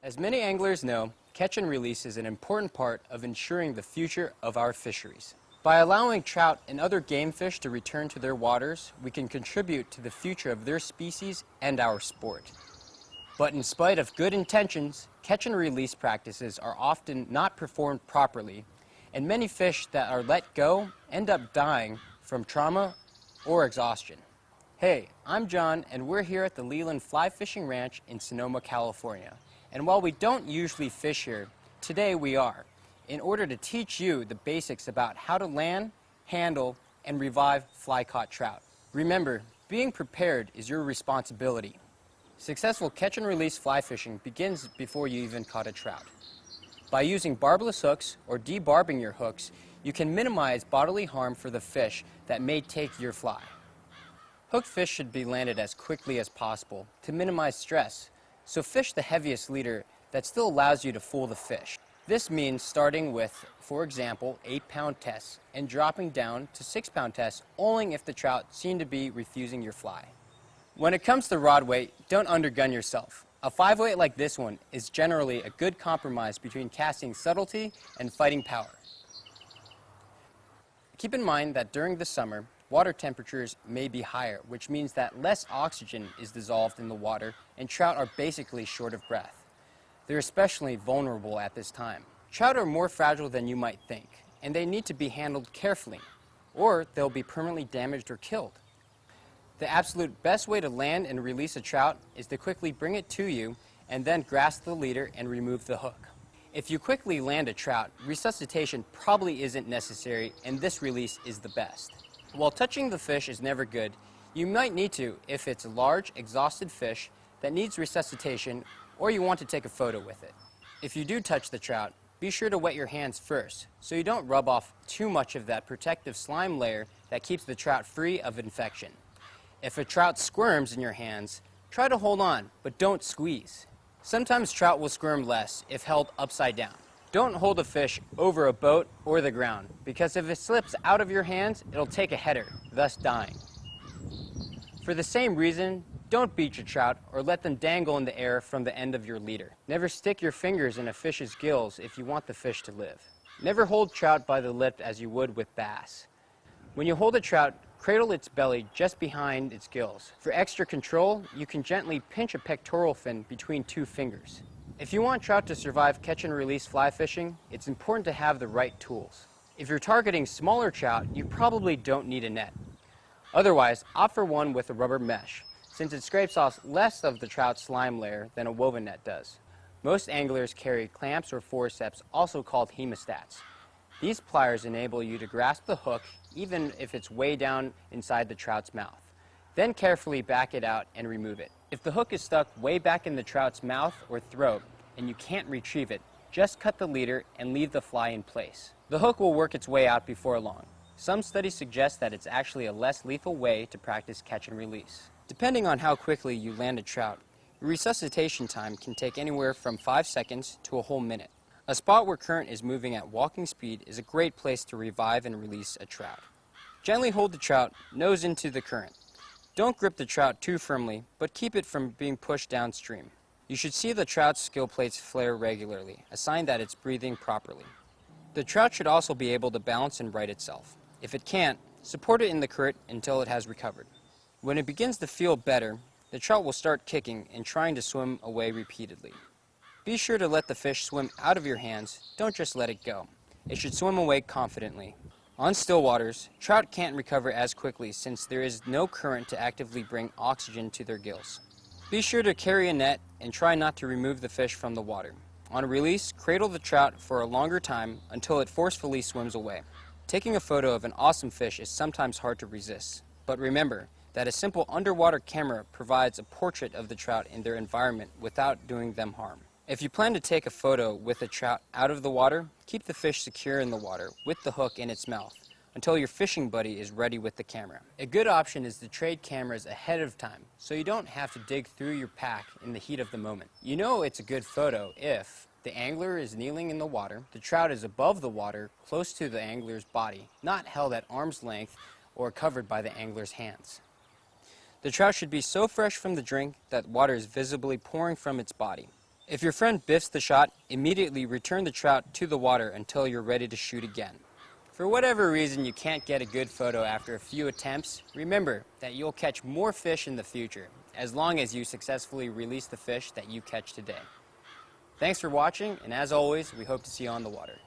As many anglers know, catch and release is an important part of ensuring the future of our fisheries. By allowing trout and other game fish to return to their waters, we can contribute to the future of their species and our sport. But in spite of good intentions, catch and release practices are often not performed properly, and many fish that are let go end up dying from trauma or exhaustion. Hey, I'm John, and we're here at the Leland Fly Fishing Ranch in Sonoma, California. And while we don't usually fish here, today we are, in order to teach you the basics about how to land, handle, and revive fly-caught trout. Remember, being prepared is your responsibility. Successful catch and release fly fishing begins before you even caught a trout. By using barbless hooks or debarbing your hooks, you can minimize bodily harm for the fish that may take your fly. Hooked fish should be landed as quickly as possible to minimize stress, so fish the heaviest leader that still allows you to fool the fish. This means starting with, for example, 8-pound tests and dropping down to 6-pound tests only if the trout seem to be refusing your fly. When it comes to rod weight, don't undergun yourself. A 5-weight like this one is generally a good compromise between casting subtlety and fighting power. Keep in mind that during the summer, water temperatures may be higher, which means that less oxygen is dissolved in the water and trout are basically short of breath. They're especially vulnerable at this time. Trout are more fragile than you might think, and they need to be handled carefully, or they'll be permanently damaged or killed. The absolute best way to land and release a trout is to quickly bring it to you and then grasp the leader and remove the hook. If you quickly land a trout, resuscitation probably isn't necessary, and this release is the best. While touching the fish is never good, you might need to if it's a large, exhausted fish that needs resuscitation or you want to take a photo with it. If you do touch the trout, be sure to wet your hands first so you don't rub off too much of that protective slime layer that keeps the trout free of infection. If a trout squirms in your hands, try to hold on, but don't squeeze. Sometimes trout will squirm less if held upside down. Don't hold a fish over a boat or the ground, because if it slips out of your hands, it'll take a header, thus dying. For the same reason, don't beat your trout or let them dangle in the air from the end of your leader. Never stick your fingers in a fish's gills if you want the fish to live. Never hold trout by the lip as you would with bass. When you hold a trout, cradle its belly just behind its gills. For extra control, you can gently pinch a pectoral fin between two fingers. If you want trout to survive catch and release fly fishing, it's important to have the right tools. If you're targeting smaller trout, you probably don't need a net. Otherwise, opt for one with a rubber mesh, since it scrapes off less of the trout's slime layer than a woven net does. Most anglers carry clamps or forceps, also called hemostats. These pliers enable you to grasp the hook even if it's way down inside the trout's mouth. Then carefully back it out and remove it. If the hook is stuck way back in the trout's mouth or throat and you can't retrieve it, just cut the leader and leave the fly in place. The hook will work its way out before long. Some studies suggest that it's actually a less lethal way to practice catch and release. Depending on how quickly you land a trout, your resuscitation time can take anywhere from 5 seconds to a whole minute. A spot where current is moving at walking speed is a great place to revive and release a trout. Gently hold the trout nose into the current. Don't grip the trout too firmly, but keep it from being pushed downstream. You should see the trout's gill plates flare regularly, a sign that it's breathing properly. The trout should also be able to balance and right itself. If it can't, support it in the current until it has recovered. When it begins to feel better, the trout will start kicking and trying to swim away repeatedly. Be sure to let the fish swim out of your hands, don't just let it go. It should swim away confidently. On still waters, trout can't recover as quickly since there is no current to actively bring oxygen to their gills. Be sure to carry a net and try not to remove the fish from the water. On release, cradle the trout for a longer time until it forcefully swims away. Taking a photo of an awesome fish is sometimes hard to resist, but remember that a simple underwater camera provides a portrait of the trout in their environment without doing them harm. If you plan to take a photo with a trout out of the water, keep the fish secure in the water with the hook in its mouth until your fishing buddy is ready with the camera. A good option is to trade cameras ahead of time so you don't have to dig through your pack in the heat of the moment. You know it's a good photo if the angler is kneeling in the water, the trout is above the water, close to the angler's body, not held at arm's length or covered by the angler's hands. The trout should be so fresh from the drink that water is visibly pouring from its body. If your friend biffs the shot, immediately return the trout to the water until you're ready to shoot again. For whatever reason you can't get a good photo after a few attempts, remember that you'll catch more fish in the future, as long as you successfully release the fish that you catch today. Thanks for watching, and as always, we hope to see you on the water.